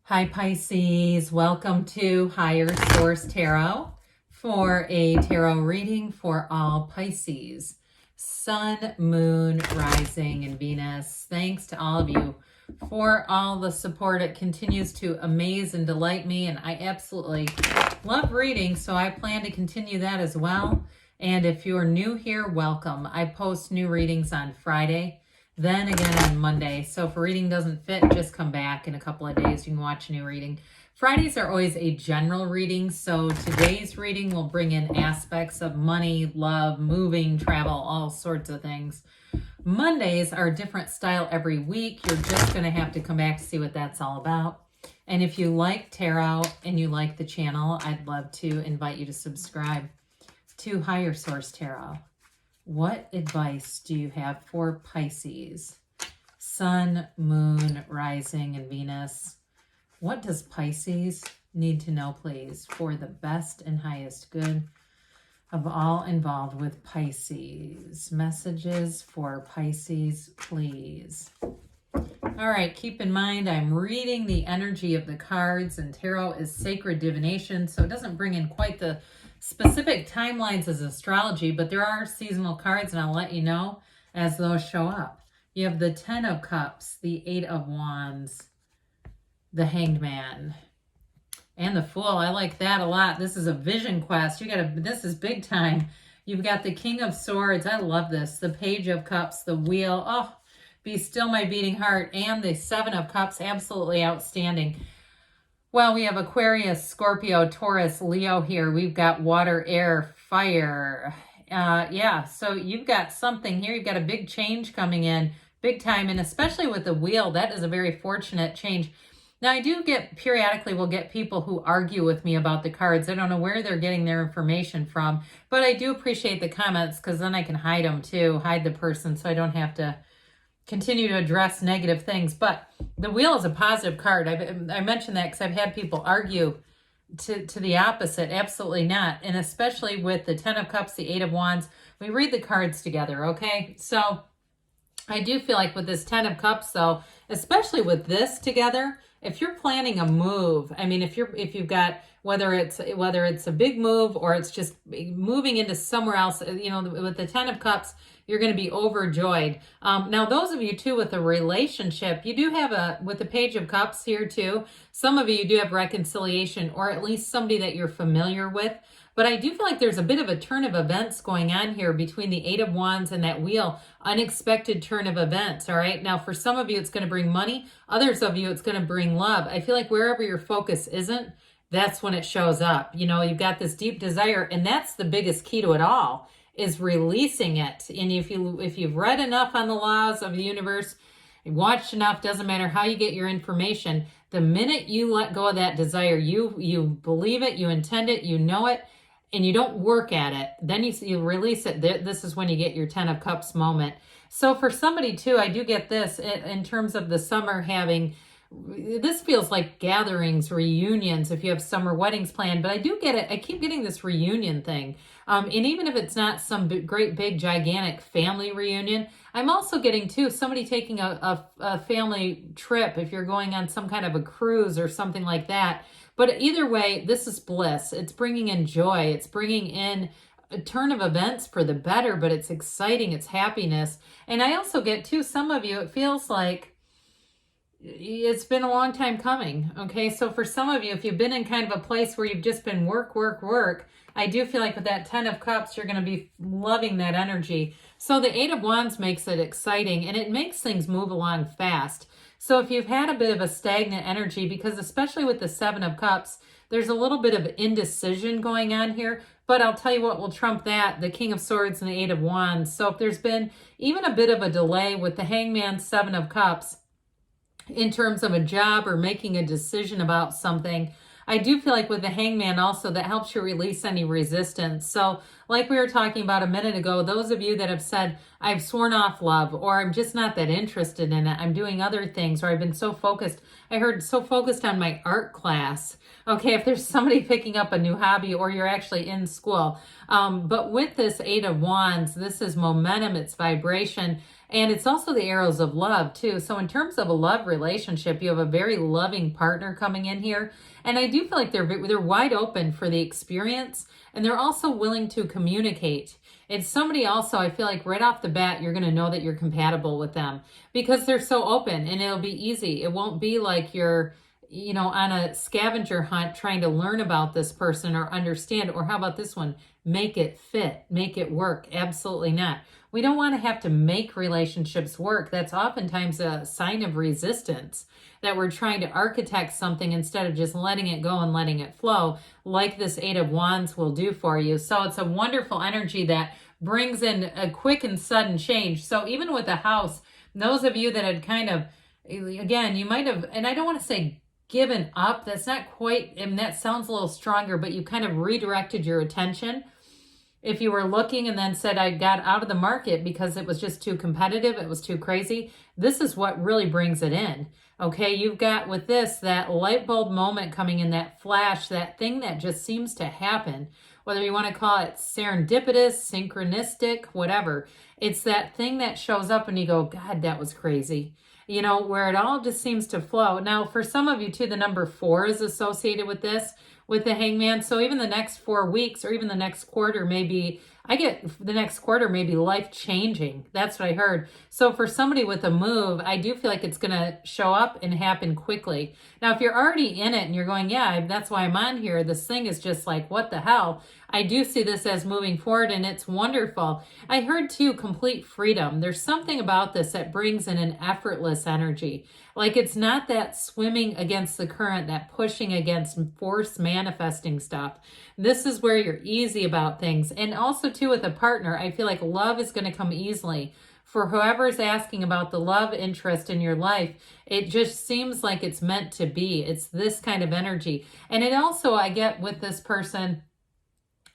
Hi Pisces, welcome to Higher Source Tarot for a tarot reading for all Pisces. Sun, Moon, Rising, and Venus. Thanks to all of you for all the support. It continues to amaze and delight me, and I absolutely love reading, so I plan to continue that as well. And if you're new here, welcome. I post new readings on Friday, then again on Monday. So if a reading doesn't fit, just come back in a couple of days. You can watch a new reading. Fridays are always a general reading. So today's reading will bring in aspects of money, love, moving, travel, all sorts of things. Mondays are a different style every week. You're just going to have to come back to see what that's all about. And if you like tarot and you like the channel, I'd love to invite you to subscribe to Higher Source Tarot. What advice do you have for Pisces? Sun, Moon, Rising, and Venus. What does Pisces need to know, please, for the best and highest good of all involved with Pisces? Messages for Pisces, please. All right, keep in mind, I'm reading the energy of the cards, and tarot is sacred divination, so it doesn't bring in quite the specific timelines as astrology, but there are seasonal cards, and I'll let you know as those show up. You have the Ten of Cups, the Eight of Wands, the Hanged Man, and the Fool. I like that a lot. This is a vision quest. This is big time. You've got the King of Swords. I love this. The Page of Cups, the Wheel. Oh, Be Still My Beating Heart, and the Seven of Cups. Absolutely outstanding. Well, we have Aquarius, Scorpio, Taurus, Leo here. We've got water, air, fire. Yeah, so you've got something here. You've got a big change coming in, big time, and especially with the wheel, that is a very fortunate change. Now, I do get, periodically, we'll get people who argue with me about the cards. I don't know where they're getting their information from, but I do appreciate the comments because then I can hide them too, hide the person so I don't have to continue to address negative things. But the wheel is a positive card. I mentioned that because I've had people argue to the opposite. Absolutely not. And especially with the Ten of Cups, the Eight of Wands, we read the cards together, okay? So I do feel like with this Ten of Cups, though, especially with this together, if you're planning a move, I mean, if you've got, whether it's a big move or it's just moving into somewhere else, you know, with the Ten of Cups, you're going to be overjoyed. Now, those of you too with a relationship, you do have with the Page of Cups here too, some of you do have reconciliation, or at least somebody that you're familiar with. But I do feel like there's a bit of a turn of events going on here between the Eight of Wands and that wheel. Unexpected turn of events, all right? Now, for some of you, it's going to bring money. Others of you, it's going to bring love. I feel like wherever your focus isn't, that's when it shows up. You know, you've got this deep desire, and that's the biggest key to it all, is releasing it. And if you've read enough on the laws of the universe, watched enough, doesn't matter how you get your information, the minute you let go of that desire, you believe it, you intend it, you know it, and you don't work at it, then you release it. This is when you get your Ten of Cups moment. So for somebody too, I do get this in terms of the summer having, this feels like gatherings, reunions, if you have summer weddings planned, but I do get it. I keep getting this reunion thing. And even if it's not some great, big, gigantic family reunion, I'm also getting too, somebody taking a family trip, if you're going on some kind of a cruise or something like that. But either way, this is bliss. It's bringing in joy. It's bringing in a turn of events for the better, but it's exciting. It's happiness. And I also get too, some of you, it feels like it's been a long time coming, okay? So for some of you, if you've been in kind of a place where you've just been work, I do feel like with that Ten of Cups, you're going to be loving that energy. So the Eight of Wands makes it exciting, and it makes things move along fast. So if you've had a bit of a stagnant energy, because especially with the Seven of Cups, there's a little bit of indecision going on here, but I'll tell you what will trump that, the King of Swords and the Eight of Wands. So if there's been even a bit of a delay with the Hangman, Seven of Cups, in terms of a job or making a decision about something, I do feel like with the Hangman also, that helps you release any resistance. So like we were talking about a minute ago, those of you that have said, I've sworn off love, or I'm just not that interested in it, I'm doing other things, or I've been so focused, I heard so focused on my art class. Okay, if there's somebody picking up a new hobby, or you're actually in school. But with this Eight of Wands, this is momentum, it's vibration, And it's also the arrows of love too. So in terms of a love relationship, you have a very loving partner coming in here. And I do feel like they're wide open for the experience, and they're also willing to communicate. It's somebody also, I feel like right off the bat, you're going to know that you're compatible with them because they're so open, and it'll be easy. It won't be like you're, on a scavenger hunt trying to learn about this person or understand, or how about this one? Make it fit, make it work. Absolutely not. We don't want to have to make relationships work. That's oftentimes a sign of resistance, that we're trying to architect something instead of just letting it go and letting it flow, like this Eight of Wands will do for you. So it's a wonderful energy that brings in a quick and sudden change. So even with a house, those of you that had kind of, again, you might have, and I don't want to say given up, that's not quite, and that sounds a little stronger, but you kind of redirected your attention. If you were looking and then said, I got out of the market because it was just too competitive, it was too crazy, this is what really brings it in. Okay, you've got with this, that light bulb moment coming in, that flash, that thing that just seems to happen, whether you want to call it serendipitous, synchronistic, whatever. It's that thing that shows up and you go, God, that was crazy. Where it all just seems to flow. Now, for some of you too, the number 4 is associated with this, with the Hangman. So even the next 4 weeks or even the next quarter may be, the next quarter may be life-changing. That's what I heard. So for somebody with a move, I do feel like it's going to show up and happen quickly. Now, if you're already in it and you're going, yeah, that's why I'm on here, this thing is just like, what the hell? I do see this as moving forward, and it's wonderful. I heard too, complete freedom. There's something about this that brings in an effortless energy. Like it's not that swimming against the current, that pushing against force manifesting stuff. This is where you're easy about things. And also too, with a partner, I feel like love is going to come easily. For whoever's asking about the love interest in your life, it just seems like it's meant to be. It's this kind of energy. And it also, I get with this person,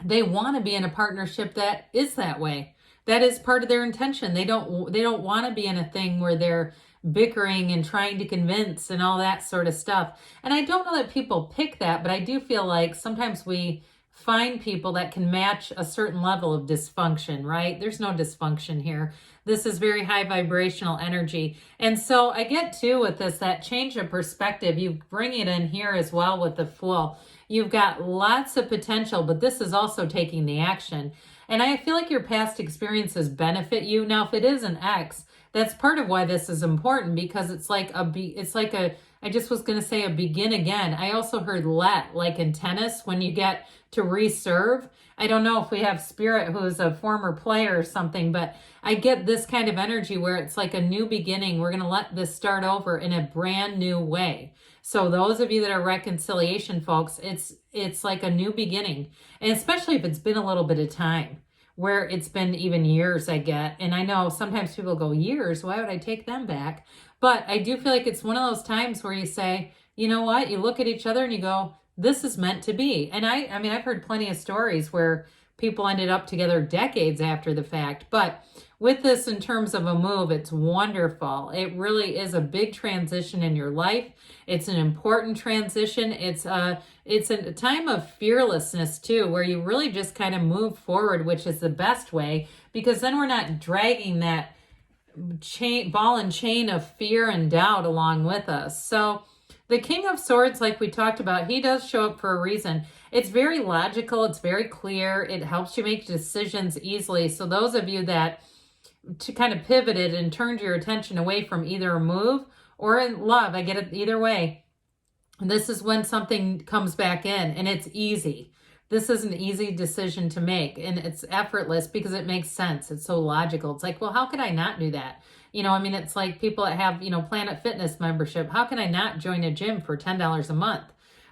they want to be in a partnership that is that way. That is part of their intention. They don't want to be in a thing where they're bickering and trying to convince and all that sort of stuff. And I don't know that people pick that, but I do feel like sometimes we find people that can match a certain level of dysfunction, right? There's no dysfunction here. This is very high vibrational energy. And so I get too with this, that change of perspective, you bring it in here as well with the Fool. You've got lots of potential, but this is also taking the action. And I feel like your past experiences benefit you. Now, if it is an ex, that's part of why this is important, because it's like I just was going to say a begin again. I also heard like in tennis, when you get to reserve. I don't know if we have Spirit, who's a former player or something, but I get this kind of energy where it's like a new beginning. We're going to let this start over in a brand new way. So those of you that are reconciliation folks, it's like a new beginning. And especially if it's been a little bit of time, where it's been even years, I get. And I know sometimes people go, years, why would I take them back? But I do feel like it's one of those times where you say, you know what? You look at each other and you go, this is meant to be. And I mean, I've heard plenty of stories where people ended up together decades after the fact. But with this, in terms of a move, it's wonderful. It really is a big transition in your life. It's an important transition. It's a time of fearlessness too, where you really just kind of move forward, which is the best way, because then we're not dragging that ball and chain of fear and doubt along with us. So the King of Swords, like we talked about, he does show up for a reason. It's very logical. It's very clear. It helps you make decisions easily. So those of you that kind of pivoted and turned your attention away from either a move or in love, I get it either way. And this is when something comes back in, and it's easy. This is an easy decision to make, and it's effortless because it makes sense. It's so logical. It's like, well, how could I not do that? I mean, it's like people that have, Planet Fitness membership. How can I not join a gym for $10 a month?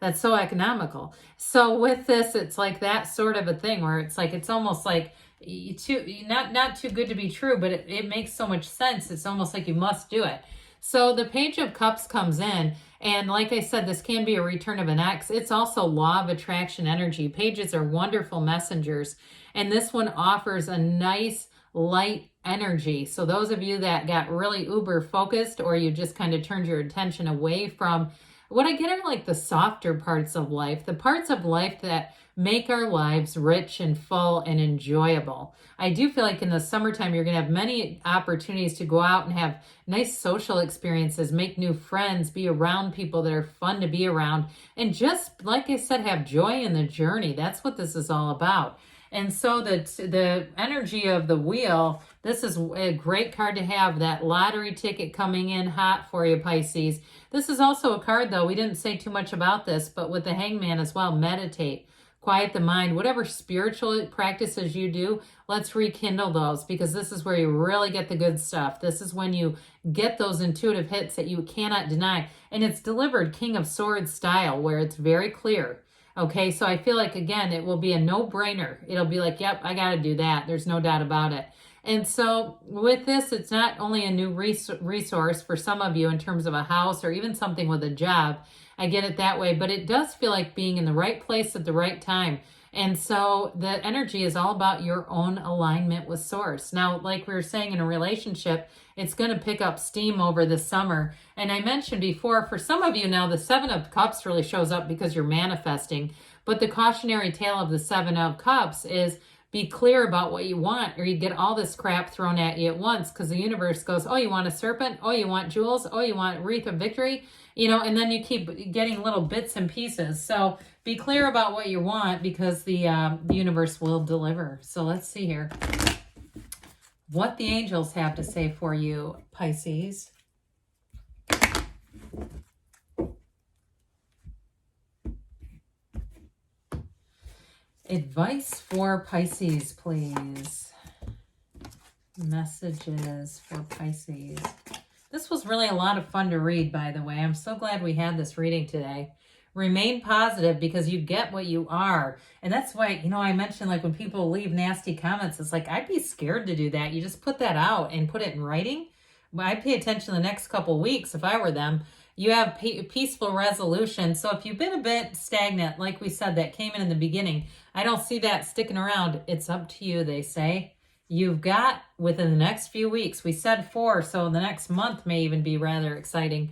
That's so economical. So with this, it's like that sort of a thing where it's like, it's almost like not too good to be true, but it makes so much sense. It's almost like you must do it. So the Page of Cups comes in, and like I said, this can be a return of an ex. It's also law of attraction energy. Pages are wonderful messengers, and this one offers a nice light energy. So those of you that got really uber focused, or you just kind of turned your attention away from What I get are like the softer parts of life, the parts of life that make our lives rich and full and enjoyable. I do feel like in the summertime, you're going to have many opportunities to go out and have nice social experiences, make new friends, be around people that are fun to be around, and just, like I said, have joy in the journey. That's what this is all about. And so the energy of the wheel, this is a great card to have, that lottery ticket coming in hot for you, Pisces. This is also a card, though, we didn't say too much about this, but with the Hangman as well, meditate, quiet the mind, whatever spiritual practices you do, let's rekindle those, because this is where you really get the good stuff. This is when you get those intuitive hits that you cannot deny. And it's delivered King of Swords style, where it's very clear. Okay, so I feel like, again, it will be a no-brainer. It'll be like, yep, I got to do that. There's no doubt about it. And so with this, it's not only a new resource for some of you in terms of a house or even something with a job. I get it that way, but it does feel like being in the right place at the right time. And so the energy is all about your own alignment with Source. Now, like we were saying, in a relationship, it's going to pick up steam over the summer. And I mentioned before, for some of you now, the Seven of Cups really shows up because you're manifesting. But the cautionary tale of the Seven of Cups is be clear about what you want, or you get all this crap thrown at you at once, because the universe goes, oh, you want a serpent? Oh, you want jewels? Oh, you want wreath of victory? You know, and then you keep getting little bits and pieces. So be clear about what you want, because the universe will deliver. So let's see here what the angels have to say for you, Pisces. Advice for Pisces, please. Messages for Pisces. This was really a lot of fun to read, by the way. I'm so glad we had this reading today. Remain positive, because you get what you are. And that's why, you know, I mentioned, like, when people leave nasty comments, it's like, I'd be scared to do that. You just put that out and put it in writing. But I'd pay attention the next couple of weeks if I were them. You have peaceful resolution. So if you've been a bit stagnant, like we said, that came in the beginning, I don't see that sticking around. It's up to you, they say. You've got, within the next few weeks, we said 4, so the next month may even be rather exciting.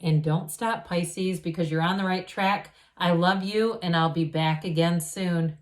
And don't stop, Pisces, because you're on the right track. I love you, and I'll be back again soon.